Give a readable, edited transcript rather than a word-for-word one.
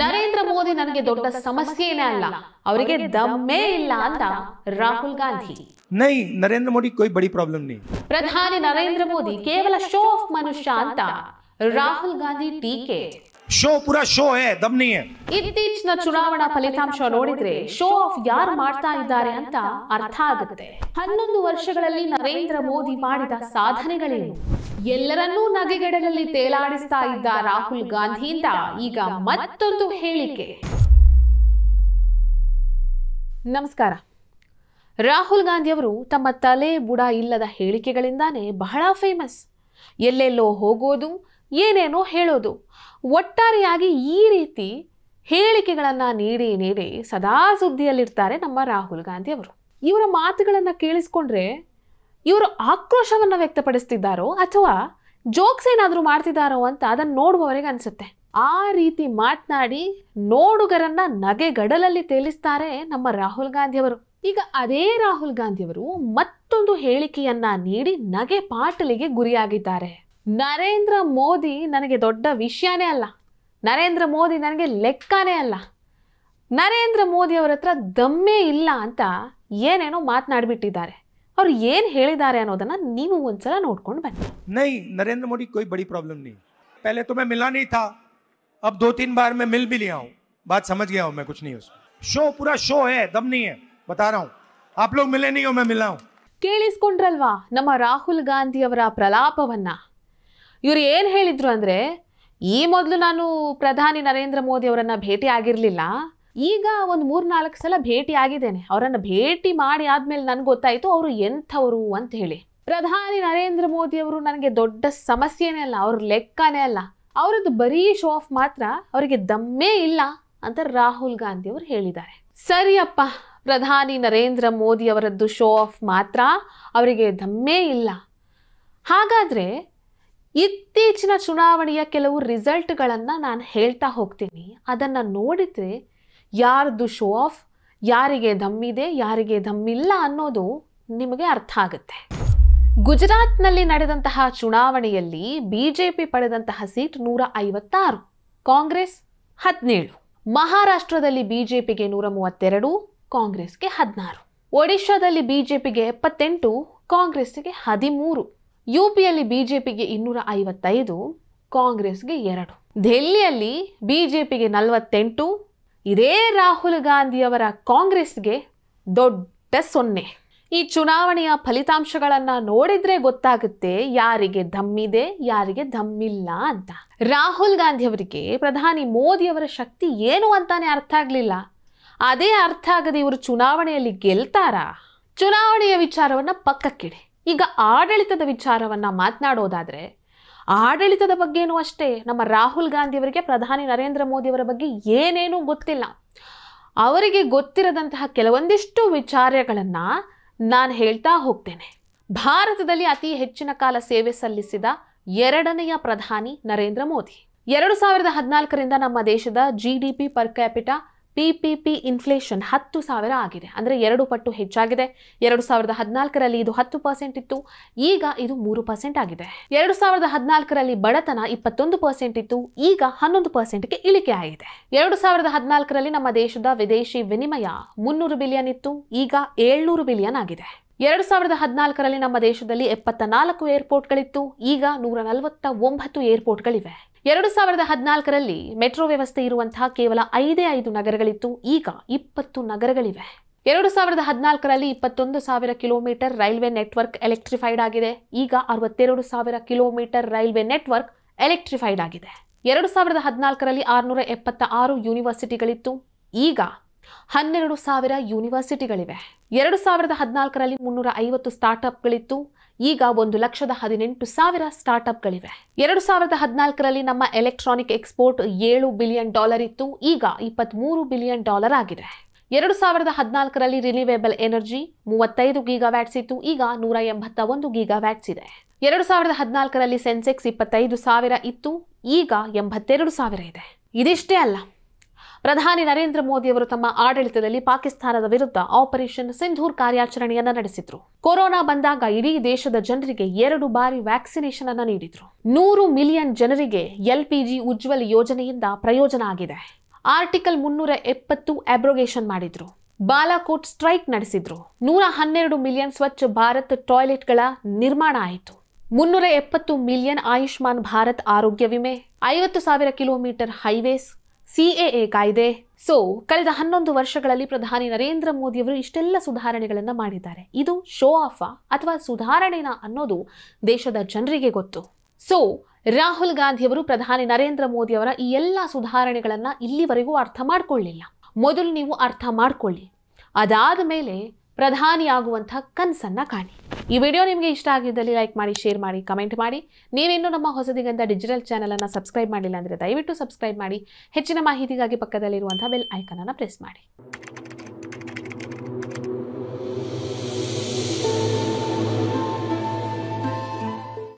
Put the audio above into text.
ನರೇಂದ್ರ ಮೋದಿ ನನಗೆ ದೊಡ್ಡ ಸಮಸ್ಯೆನೇ ಅಲ್ಲ, ಅವರಿಗೆ ದಮ್ಮೇ ಇಲ್ಲ ಅಂತ ರಾಹುಲ್ ಗಾಂಧಿ. नहीं, नरेंद्र मोदी कोई बड़ी प्रॉब्लम नहीं. ಪ್ರಧಾನಿ ನರೇಂದ್ರ ಮೋದಿ ಕೇವಲ ಶೋ ಆಫ್ ಮನುಷ್ಯ ಅಂತ ರಾಹುಲ್ ಗಾಂಧಿ ಟೀಕೆ. शो पूरा शो है, दम नहीं है. ಇತ್ತೀಚಿನ ಚುನಾವಣಾ ಫಲಿತಾಂಶ ನೋಡಿದ್ರೆ ಶೋ ಆಫ್ ಯಾರು ಮಾಡ್ತಾ ಇದ್ದಾರೆ ಅಂತ ಅರ್ಥ ಆಗುತ್ತೆ. 11 ವರ್ಷಗಳಲ್ಲಿ ನರೇಂದ್ರ ಮೋದಿ ಮಾಡಿದ ಸಾಧನೆಗಳೇನು? ಎಲ್ಲರನ್ನೂ ನಗೆಗಡಲಲ್ಲಿ ತೇಲಾಡಿಸ್ತಾ ಇದ್ದ ರಾಹುಲ್ ಗಾಂಧಿಯಿಂದ ಈಗ ಮತ್ತೊಂದು ಹೇಳಿಕೆ. ನಮಸ್ಕಾರ. ರಾಹುಲ್ ಗಾಂಧಿ ಅವರು ತಮ್ಮ ತಲೆ ಬುಡ ಇಲ್ಲದ ಹೇಳಿಕೆಗಳಿಂದಾನೇ ಬಹಳ ಫೇಮಸ್. ಎಲ್ಲೆಲ್ಲೋ ಹೋಗೋದು, ಏನೇನೋ ಹೇಳೋದು, ಒಟ್ಟಾರೆಯಾಗಿ ಈ ರೀತಿ ಹೇಳಿಕೆಗಳನ್ನು ನೀಡಿ ಸದಾ ಸುದ್ದಿಯಲ್ಲಿರ್ತಾರೆ ನಮ್ಮ ರಾಹುಲ್ ಗಾಂಧಿ ಅವರು. ಇವರ ಮಾತುಗಳನ್ನು ಕೇಳಿಸ್ಕೊಂಡ್ರೆ ಇವರು ಆಕ್ರೋಶವನ್ನು ವ್ಯಕ್ತಪಡಿಸ್ತಿದ್ದಾರೋ ಅಥವಾ ಜೋಕ್ಸ್ ಏನಾದರೂ ಮಾಡ್ತಿದ್ದಾರೋ ಅಂತ ಅದನ್ನು ನೋಡುವವರಿಗೆ ಅನಿಸುತ್ತೆ. ಆ ರೀತಿ ಮಾತನಾಡಿ ನೋಡುಗರನ್ನ ನಗೆಗಡಲಲ್ಲಿ ತೇಲಿಸ್ತಾರೆ ನಮ್ಮ ರಾಹುಲ್ ಗಾಂಧಿ ಅವರು. ಈಗ ಅದೇ ರಾಹುಲ್ ಗಾಂಧಿ ಅವರು ಮತ್ತೊಂದು ಹೇಳಿಕೆಯನ್ನ ನೀಡಿ ನಗೆ ಪಾಟಲಿಗೆ ಗುರಿಯಾಗಿದ್ದಾರೆ. ನರೇಂದ್ರ ಮೋದಿ ನನಗೆ ದೊಡ್ಡ ವಿಷಯನೇ ಅಲ್ಲ, ನರೇಂದ್ರ ಮೋದಿ ನನಗೆ ಲೆಕ್ಕನೇ ಅಲ್ಲ, ನರೇಂದ್ರ ಮೋದಿ ಅವರ ಹತ್ರ ದಮ್ಮೇ ಇಲ್ಲ ಅಂತ ಏನೇನೋ ಮಾತನಾಡಿಬಿಟ್ಟಿದ್ದಾರೆ. ಅವ್ರು ಏನು ಹೇಳಿದ್ದಾರೆ ಅನ್ನೋದನ್ನ ನೀವು ಒಂದ್ಸಲ ನೋಡ್ಕೊಂಡು ಬನ್ನಿ. नहीं, नरेंद्र मोदी कोई बड़ी प्रॉब्लम नहीं. पहले तो मैं मिला नहीं था, अब 2-3 बार मैं मिल भी लिया हूँ. बात समझ गया हूँ मैं, कुछ नहीं उसमें. शो पूरा शो है, दम नहीं है, बता रहा हूँ. आप लोग मिले नहीं हो, मैं मिला हूँ. ಕೇಳಿಸ್ಕೊಂಡ್ರಲ್ವಾ ನಮ್ಮ ರಾಹುಲ್ ಗಾಂಧಿ ಅವರ ಪ್ರಲಾಪವನ್ನ? ಇವರು ಏನು ಹೇಳಿದ್ರು ಅಂದರೆ, ಈ ಮೊದಲು ನಾನು ಪ್ರಧಾನಿ ನರೇಂದ್ರ ಮೋದಿ ಅವರನ್ನು ಭೇಟಿ ಆಗಿರಲಿಲ್ಲ, ಈಗ ಒಂದು 3-4 ಸಲ ಭೇಟಿ ಆಗಿದ್ದೇನೆ. ಅವರನ್ನು ಭೇಟಿ ಮಾಡಿ ಆದಮೇಲೆ ನನಗೆ ಗೊತ್ತಾಯಿತು ಅವರು ಎಂಥವರು ಅಂತ ಹೇಳಿ. ಪ್ರಧಾನಿ ನರೇಂದ್ರ ಮೋದಿ ಅವರು ನನಗೆ ದೊಡ್ಡ ಸಮಸ್ಯೆನೇ ಅಲ್ಲ, ಅವ್ರ ಲೆಕ್ಕನೇ ಅಲ್ಲ, ಅವರದ್ದು ಬರೀ ಶೋ ಆಫ್ ಮಾತ್ರ, ಅವರಿಗೆ ದಮ್ಮೇ ಇಲ್ಲ ಅಂತ ರಾಹುಲ್ ಗಾಂಧಿ ಅವರು ಹೇಳಿದ್ದಾರೆ. ಸರಿಯಪ್ಪ, ಪ್ರಧಾನಿ ನರೇಂದ್ರ ಮೋದಿ ಅವರದ್ದು ಶೋ ಆಫ್ ಮಾತ್ರ, ಅವರಿಗೆ ದಮ್ಮೇ ಇಲ್ಲ. ಹಾಗಾದರೆ ಇತ್ತೀಚಿನ ಚುನಾವಣೆಯ ಕೆಲವು ರಿಸಲ್ಟ್ಗಳನ್ನು ನಾನು ಹೇಳ್ತಾ ಹೋಗ್ತೀನಿ. ಅದನ್ನು ನೋಡಿದರೆ ಯಾರದ್ದು ಶೋ ಆಫ್, ಯಾರಿಗೆ ದಮ್ಮಿದೆ, ಯಾರಿಗೆ ದಮ್ಮಿಲ್ಲ ಅನ್ನೋದು ನಿಮಗೆ ಅರ್ಥ ಆಗುತ್ತೆ. ಗುಜರಾತ್ನಲ್ಲಿ ನಡೆದಂತಹ ಚುನಾವಣೆಯಲ್ಲಿ ಬಿಜೆಪಿ ಪಡೆದಂತಹ ಸೀಟ್ 156, ಕಾಂಗ್ರೆಸ್ 17. ಮಹಾರಾಷ್ಟ್ರದಲ್ಲಿ ಬಿಜೆಪಿಗೆ 132, ಕಾಂಗ್ರೆಸ್ಗೆ 16. ಒಡಿಶಾದಲ್ಲಿ ಬಿಜೆಪಿಗೆ 78, ಕಾಂಗ್ರೆಸ್ಗೆ 13. ಯುಪಿಯಲ್ಲಿ ಬಿಜೆಪಿಗೆ 255, ಕಾಂಗ್ರೆಸ್ಗೆ 2. ದೆಹಲಿಯಲ್ಲಿ ಬಿಜೆಪಿಗೆ 48, ಇದೇ ರಾಹುಲ್ ಗಾಂಧಿಯವರ ಕಾಂಗ್ರೆಸ್ಗೆ ದೊಡ್ಡ 0. ಈ ಚುನಾವಣೆಯ ಫಲಿತಾಂಶಗಳನ್ನು ನೋಡಿದ್ರೆ ಗೊತ್ತಾಗುತ್ತೆ ಯಾರಿಗೆ ದಮ್ಮಿದೆ, ಯಾರಿಗೆ ದಮ್ಮಿಲ್ಲ ಅಂತ. ರಾಹುಲ್ ಗಾಂಧಿ ಅವರಿಗೆ ಪ್ರಧಾನಿ ಮೋದಿ ಅವರ ಶಕ್ತಿ ಏನು ಅಂತಾನೆ ಅರ್ಥ ಆಗಲಿಲ್ಲ. ಅದೇ ಅರ್ಥ ಆಗದೆ ಇವರು ಚುನಾವಣೆಯಲ್ಲಿ ಗೆಲ್ತಾರಾ? ಚುನಾವಣೆಯ ವಿಚಾರವನ್ನು ಪಕ್ಕಕ್ಕಿಡಿ. ಈಗ ಆಡಳಿತದ ವಿಚಾರವನ್ನು ಮಾತನಾಡೋದಾದರೆ, ಆಡಳಿತದ ಬಗ್ಗೆನೂ ಅಷ್ಟೇ ನಮ್ಮ ರಾಹುಲ್ ಗಾಂಧಿ ಅವರಿಗೆ ಪ್ರಧಾನಿ ನರೇಂದ್ರ ಮೋದಿ ಅವರ ಬಗ್ಗೆ ಏನೇನೂ ಗೊತ್ತಿಲ್ಲ. ಅವರಿಗೆ ಗೊತ್ತಿರದಂತಹ ಕೆಲವೊಂದಿಷ್ಟು ವಿಚಾರಗಳನ್ನು ನಾನು ಹೇಳ್ತಾ ಹೋಗ್ತೇನೆ. ಭಾರತದಲ್ಲಿ ಅತಿ ಹೆಚ್ಚಿನ ಕಾಲ ಸೇವೆ ಸಲ್ಲಿಸಿದ 2ನೆಯ ಪ್ರಧಾನಿ ನರೇಂದ್ರ ಮೋದಿ. 2014ರಿಂದ ನಮ್ಮ ದೇಶದ GDP per capita PPP inflation 10,000 ಆಗಿದೆ. ಅಂದರೆ 2 ಪಟ್ಟು ಹೆಚ್ಚಾಗಿದೆ. 2014ರಲ್ಲಿ ಇದು 10% ಇತ್ತು, ಈಗ ಇದು 3% ಆಗಿದೆ. 2014ರಲ್ಲಿ ಬಡತನ 21% ಇತ್ತು, ಈಗ 11%ಗೆ ಇಳಿಕೆ ಆಗಿದೆ. 2014ರಲ್ಲಿ ನಮ್ಮ ದೇಶದ ವಿದೇಶಿ ವಿನಿಮಯ 300 ಬಿಲಿಯನ್ ಇತ್ತು, ಈಗ 700 ಬಿಲಿಯನ್ ಆಗಿದೆ. 2014ರಲ್ಲಿ ನಮ್ಮ ದೇಶದಲ್ಲಿ 74 ಏರ್ಪೋರ್ಟ್ಗಳಿತ್ತು, ಈಗ 149 ಏರ್ಪೋರ್ಟ್ಗಳಿವೆ. 2014ರಲ್ಲಿ ಮೆಟ್ರೋ ವ್ಯವಸ್ಥೆ ಇರುವಂತಹ ಕೇವಲ 5 ನಗರಗಳಿತ್ತು, ಈಗ 20 ನಗರಗಳಿವೆ. 2014ರಲ್ಲಿ 21,000 ಕಿಲೋಮೀಟರ್ ರೈಲ್ವೆ ನೆಟ್ವರ್ಕ್ ಎಲೆಕ್ಟ್ರಿಫೈಡ್ ಆಗಿದೆ, ಈಗ 62,000 ಕಿಲೋಮೀಟರ್ ರೈಲ್ವೆ ನೆಟ್ವರ್ಕ್ ಎಲೆಕ್ಟ್ರಿಫೈಡ್ ಆಗಿದೆ. 2014ರಲ್ಲಿ 676 ಯೂನಿವರ್ಸಿಟಿಗಳಿತ್ತು, ಈಗ 12,000 ಯೂನಿವರ್ಸಿಟಿಗಳಿವೆ. 2014ರಲ್ಲಿ 350 ಸ್ಟಾರ್ಟ್ಅಪ್ಗಳಿತ್ತು, ಈಗ 1,18,000 ಸ್ಟಾರ್ಟ್ಅಪ್ಗಳಿವೆ. 2014ರಲ್ಲಿ ನಮ್ಮ ಎಲೆಕ್ಟ್ರಾನಿಕ್ ಎಕ್ಸ್ಪೋರ್ಟ್ $7 ಬಿಲಿಯನ್ ಇತ್ತು, ಈಗ $23 ಬಿಲಿಯನ್ ಆಗಿದೆ. 2014ರಲ್ಲಿ ರಿನ್ಯೂವೇಬಲ್ ಎನರ್ಜಿ 35 ಗೀಗಾವ್ಯಾಟ್ಸ್ ಇತ್ತು, ಈಗ 181 ಗೀಗಾವ್ಯಾಟ್ಸ್ ಇದೆ. 2014ರಲ್ಲಿ ಸೆನ್ಸೆಕ್ಸ್ 25,000 ಇತ್ತು, ಈಗ 82,000 ಇದೆ. ಇದಿಷ್ಟೇ ಅಲ್ಲ, ಪ್ರಧಾನಿ ನರೇಂದ್ರ ಮೋದಿ ಅವರು ತಮ್ಮ ಆಡಳಿತದಲ್ಲಿ ಪಾಕಿಸ್ತಾನದ ವಿರುದ್ಧ ಆಪರೇಷನ್ ಸಿಂಧೂರ್ ಕಾರ್ಯಾಚರಣೆಯನ್ನ ನಡೆಸಿದ್ರು. ಕೊರೋನಾ ಬಂದಾಗ ಇಡೀ ದೇಶದ ಜನರಿಗೆ 2 ಬಾರಿ ವ್ಯಾಕ್ಸಿನೇಷನ್ ಅನ್ನು ನೀಡಿದ್ರು. 100 ಮಿಲಿಯನ್ ಜನರಿಗೆ LPG ಉಜ್ವಲ್ ಯೋಜನೆಯಿಂದ ಪ್ರಯೋಜನ ಆಗಿದೆ. ಆರ್ಟಿಕಲ್ 370 ಅಬ್ರೋಗೇಷನ್ ಮಾಡಿದ್ರು. ಬಾಲಾಕೋಟ್ ಸ್ಟ್ರೈಕ್ ನಡೆಸಿದ್ರು. 112 ಮಿಲಿಯನ್ ಸ್ವಚ್ಛ ಭಾರತ್ ಟಾಯ್ಲೆಟ್ಗಳ ನಿರ್ಮಾಣ ಆಯಿತು. 370 ಮಿಲಿಯನ್ ಆಯುಷ್ಮಾನ್ ಭಾರತ್ ಆರೋಗ್ಯ ವಿಮೆ, 50,000 ಕಿಲೋಮೀಟರ್ ಹೈವೇಸ್, CAA ಕಾಯ್ದೆ. ಕಳೆದ 11 ವರ್ಷಗಳಲ್ಲಿ ಪ್ರಧಾನಿ ನರೇಂದ್ರ ಮೋದಿ ಅವರು ಇಷ್ಟೆಲ್ಲ ಸುಧಾರಣೆಗಳನ್ನ ಮಾಡಿದ್ದಾರೆ. ಇದು ಶೋ ಆಫ್ ಅಥವಾ ಸುಧಾರಣೆನಾ ಅನ್ನೋದು ದೇಶದ ಜನರಿಗೆ ಗೊತ್ತು. ರಾಹುಲ್ ಗಾಂಧಿ ಅವರು ಪ್ರಧಾನಿ ನರೇಂದ್ರ ಮೋದಿ ಅವರ ಈ ಎಲ್ಲ ಸುಧಾರಣೆಗಳನ್ನ ಇಲ್ಲಿವರೆಗೂ ಅರ್ಥ ಮಾಡ್ಕೊಳ್ಳಿಲ್ಲ. ಮೊದಲು ನೀವು ಅರ್ಥ ಮಾಡ್ಕೊಳ್ಳಿ, ಅದಾದ ಮೇಲೆ ಪ್ರಧಾನಿ ಆಗುವಂಥ ಕನಸನ್ನ ಕಾಣಿ. ಈ ವಿಡಿಯೋ ನಿಮಗೆ ಇಷ್ಟ ಆಗಿದ್ದಲ್ಲಿ ಲೈಕ್ ಮಾಡಿ, ಶೇರ್ ಮಾಡಿ, ಕಮೆಂಟ್ ಮಾಡಿ. ನೀವೇನು ನಮ್ಮ ಹೊಸದಿಗಂತ ಡಿಜಿಟಲ್ ಚಾನಲ್ ಅನ್ನು ಸಬ್ಸ್ಕ್ರೈಬ್ ಮಾಡಿಲ್ಲ ಅಂದರೆ ದಯವಿಟ್ಟು ಸಬ್ಸ್ಕ್ರೈಬ್ ಮಾಡಿ. ಹೆಚ್ಚಿನ ಮಾಹಿತಿಗಾಗಿ ಪಕ್ಕದಲ್ಲಿರುವಂಥ ಬೆಲ್ ಐಕನ್ ಅನ್ನು ಪ್ರೆಸ್ ಮಾಡಿ.